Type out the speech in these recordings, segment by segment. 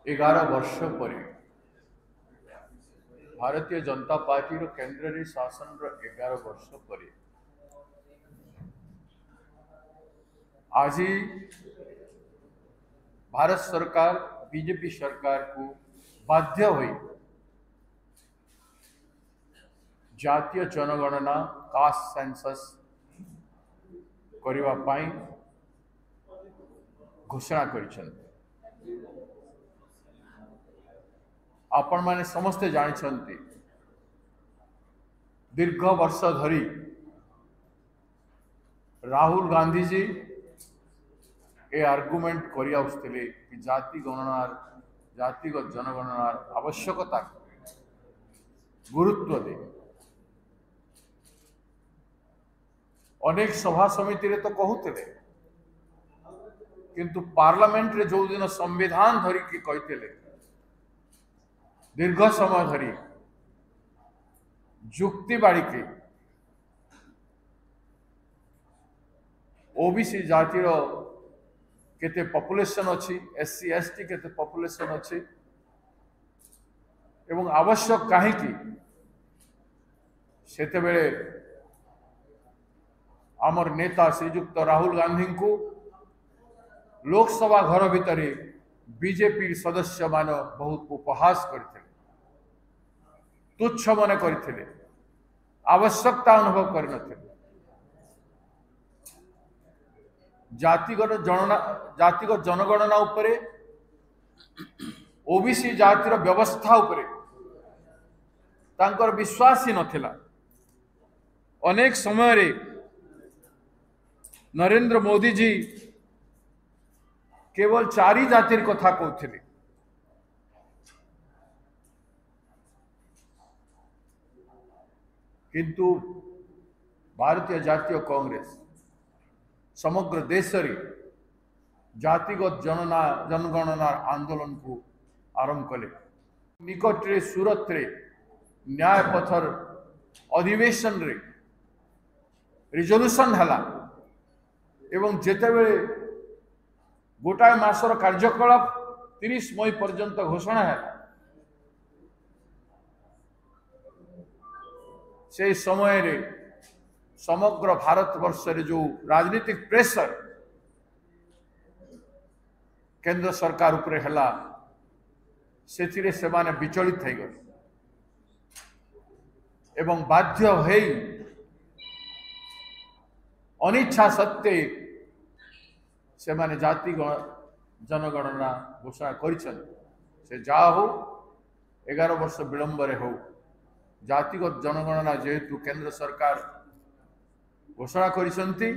11 वर्ष पर भारतीय जनता पार्टी केंद्र शासन 11 वर्ष पर आज भारत सरकार बीजेपी सरकार को बाध्य हो जातीय जनगणना कास्ट सेंसस करने पाई घोषणा कर आपण माने समस्ते जानते दीर्घ वर्ष धरी राहुल गांधी जी ए आर्गुमेंट करि आउस्थिले कि जातिगत जनगणनार आवश्यकता गुरुत्व दे अनेक सभा समिति रे तो कहते किंतु पार्लियामेंट रे जो दिन संविधान धरिकी कहते दीर्घ समय धरी जुक्ति बाड़ी ओबीसी जातिर केते पॉपुलेशन अच्छी एससी एसटी केते पॉपुलेशन अच्छी एवं आवश्यक कहीं सेतेबेले आमर नेता श्रीजुक्त राहुल गांधी को लोकसभा घर भितर बीजेपी सदस्य मान बहुत उपहास करते तुच्छ मन करते आवश्यकता अनुभव करते जातिगत जनगणना उपरे ओबीसी जातिर व्यवस्था उपरे तांकर विश्वास ही नथिला। अनेक समय रे नरेंद्र मोदी जी केवल 4 जातिर कथा कहते किंतु भारतीय जातीय कांग्रेस समग्र देश रे जातिगत जनगणना आंदोलन को आरंभ कले। निकट रे सूरत रे न्याय पथर अधिवेशन रे रिजोल्यूशन हला एवं जेतेबेले गोटाए मासर कार्यकलाप 30 मई पर्यंत घोषणा है से समय रे समग्र भारत वर्ष रे जो राजनीतिक प्रेशर केंद्र सरकार उपरे हला सेथिरे से माने विचलित हो गए एवं बाध्य हो अनिच्छा सत्वे से माने जाति जनगणना घोषणा कर जा हो 11 वर्ष विलंब हो जातिगत जनगणना जेहेतु केंद्र सरकार घोषणा करिसंती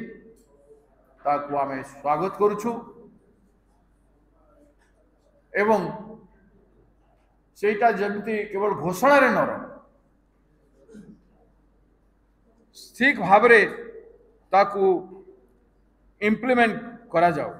ताकू आमे स्वागत करुछु एवं सेटा जमती केवल घोषणा रे न ठीक भाव रे ताकू इम्प्लीमेंट करा जाओ।